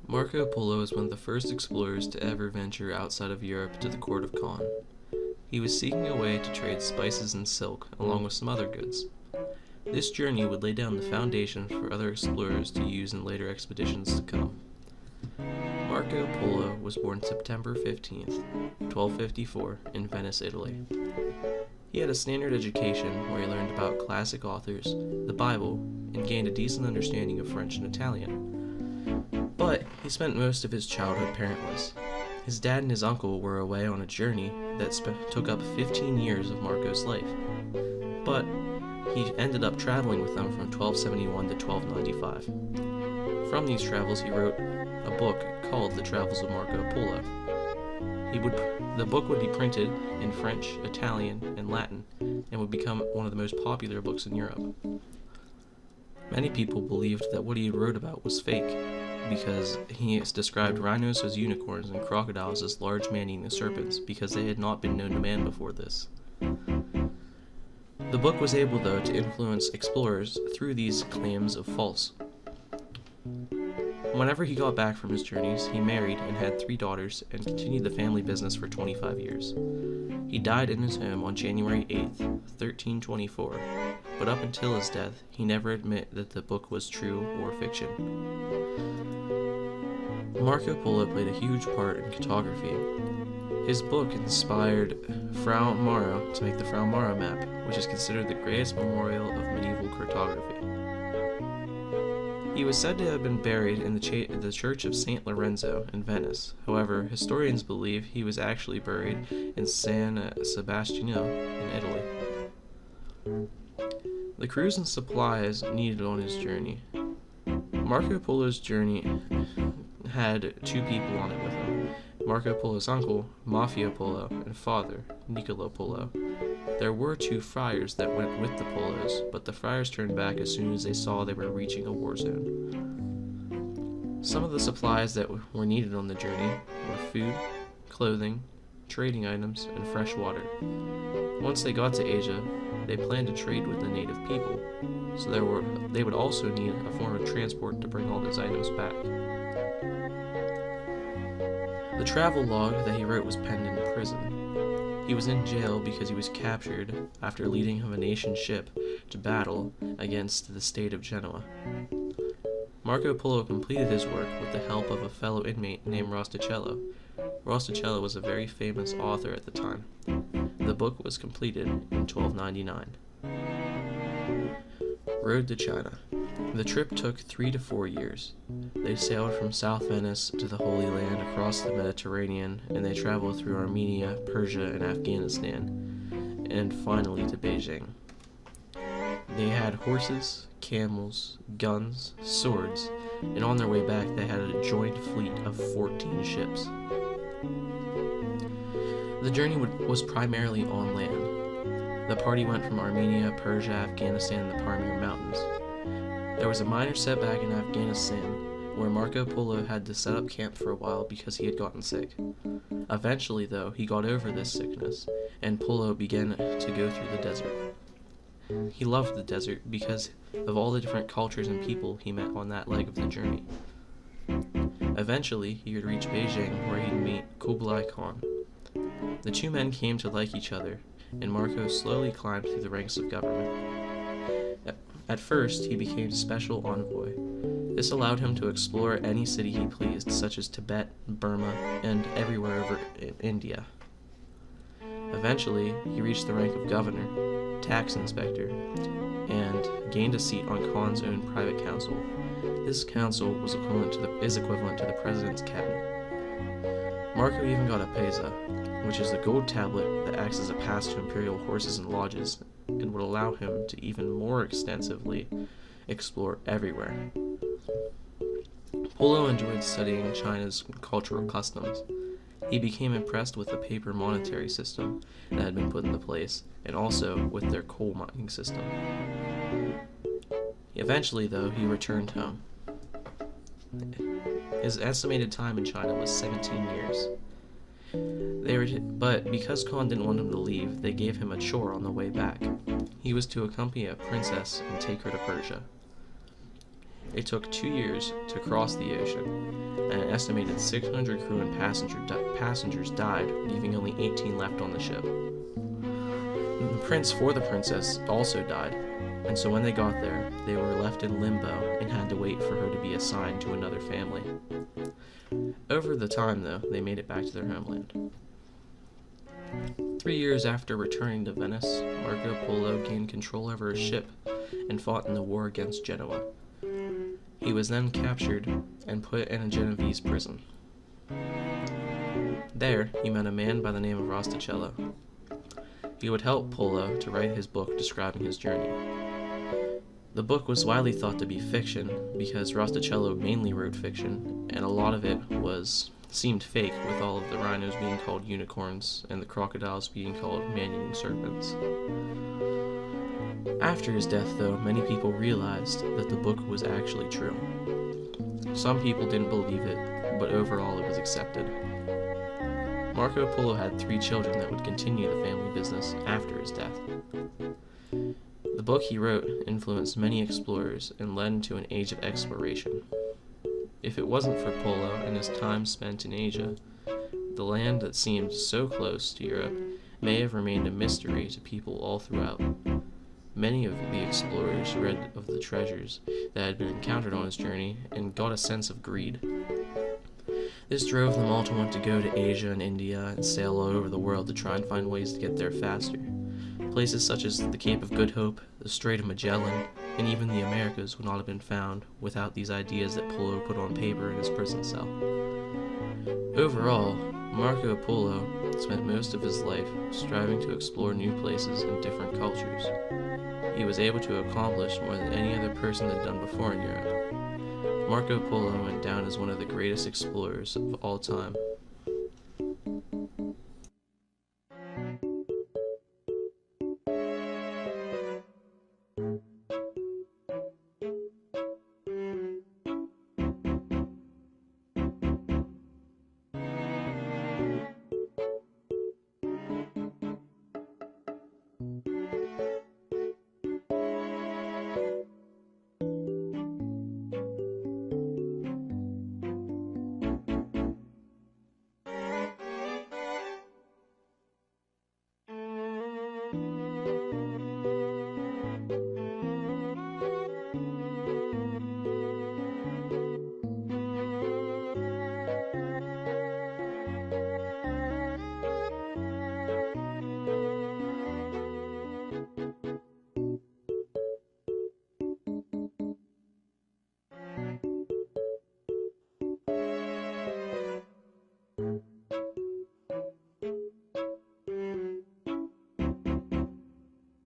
Marco Polo was one of the first explorers to ever venture outside of Europe to the court of Khan. He was seeking a way to trade spices and silk, along with some other goods. This journey would lay down the foundation for other explorers to use in later expeditions to come. Marco Polo was born September 15th, 1254, in Venice, Italy. He had a standard education where he learned about classic authors, the Bible, and gained a decent understanding of French and Italian. But he spent most of his childhood parentless. His dad and his uncle were away on a journey that took up 15 years of Marco's life. But he ended up traveling with them from 1271 to 1295. From these travels, he wrote a book called The Travels of Marco Polo. The book would be printed in French, Italian, and Latin, and would become one of the most popular books in Europe. Many people believed that what he wrote about was fake, because he described rhinos as unicorns and crocodiles as large man-eating serpents, because they had not been known to man before this. The book was able, though, to influence explorers through these claims of false. Whenever he got back from his journeys, he married and had 3 daughters and continued the family business for 25 years. He died in his home on January 8th, 1324, but up until his death, he never admitted that the book was true or fiction. Marco Polo played a huge part in cartography. His book inspired Frau Mauro to make the Frau Mauro map, which is considered the greatest memorial of medieval cartography. He was said to have been buried in the Church of St. Lorenzo in Venice. However, historians believe he was actually buried in San Sebastiano in Italy. The crews and supplies needed on his journey. Marco Polo's journey had 2 people on it with him: Marco Polo's uncle, Mafia Polo, and father, Niccolo Polo. There were 2 friars that went with the Polos, but the friars turned back as soon as they saw they were reaching a war zone. Some of the supplies that were needed on the journey were food, clothing, trading items, and fresh water. Once they got to Asia, they planned to trade with the native people, so they would also need a form of transport to bring all those items back. The travel log that he wrote was penned in prison. He was in jail because he was captured after leading a Venetian ship to battle against the state of Genoa. Marco Polo completed his work with the help of a fellow inmate named Rosticello. Rosticello was a very famous author at the time. The book was completed in 1299. Road to China. The trip took 3 to 4 years. They sailed from South Venice to the Holy Land across the Mediterranean, and they traveled through Armenia, Persia, and Afghanistan, and finally to Beijing. They had horses, camels, guns, swords, and on their way back they had a joint fleet of 14 ships. The journey was primarily on land. The party went from Armenia, Persia, Afghanistan, and the Pamir Mountains. There was a minor setback in Afghanistan, where Marco Polo had to set up camp for a while because he had gotten sick. Eventually, though, he got over this sickness, and Polo began to go through the desert. He loved the desert because of all the different cultures and people he met on that leg of the journey. Eventually, he would reach Beijing, where he'd meet Kublai Khan. The 2 men came to like each other, and Marco slowly climbed through the ranks of government. At first, he became special envoy. This allowed him to explore any city he pleased, such as Tibet, Burma, and everywhere over in India. Eventually, he reached the rank of governor, tax inspector, and gained a seat on Khan's own private council. This council is equivalent to the president's cabinet. Marco even got a pesa, which is a gold tablet that acts as a pass to imperial horses and lodges, and would allow him to even more extensively explore everywhere. Polo enjoyed studying China's cultural customs. He became impressed with the paper monetary system that had been put into place, and also with their coal mining system. Eventually, though, he returned home. His estimated time in China was 17 years. But because Khan didn't want him to leave, they gave him a chore on the way back. He was to accompany a princess and take her to Persia. It took 2 years to cross the ocean, and an estimated 600 crew and passengers died, leaving only 18 left on the ship. The prince for the princess also died, and so when they got there, they were left in limbo and had to wait for her to be assigned to another family. Over the time, though, they made it back to their homeland. 3 years after returning to Venice, Marco Polo gained control over a ship and fought in the war against Genoa. He was then captured and put in a Genovese prison. There, he met a man by the name of Rosticello. He would help Polo to write his book describing his journey. The book was widely thought to be fiction because Rosticello mainly wrote fiction, and a lot of it seemed fake, with all of the rhinos being called unicorns and the crocodiles being called man-eating serpents. After his death, though, many people realized that the book was actually true. Some people didn't believe it, but overall it was accepted. Marco Polo had 3 children that would continue the family business after his death. The book he wrote influenced many explorers and led to an age of exploration. If it wasn't for Polo and his time spent in Asia, the land that seemed so close to Europe may have remained a mystery to people all throughout. Many of the explorers read of the treasures that had been encountered on his journey and got a sense of greed. This drove them all to want to go to Asia and India and sail all over the world to try and find ways to get there faster. Places such as the Cape of Good Hope, the Strait of Magellan, and even the Americas would not have been found without these ideas that Polo put on paper in his prison cell. Overall, Marco Polo spent most of his life striving to explore new places and different cultures. He was able to accomplish more than any other person had done before in Europe. Marco Polo went down as one of the greatest explorers of all time.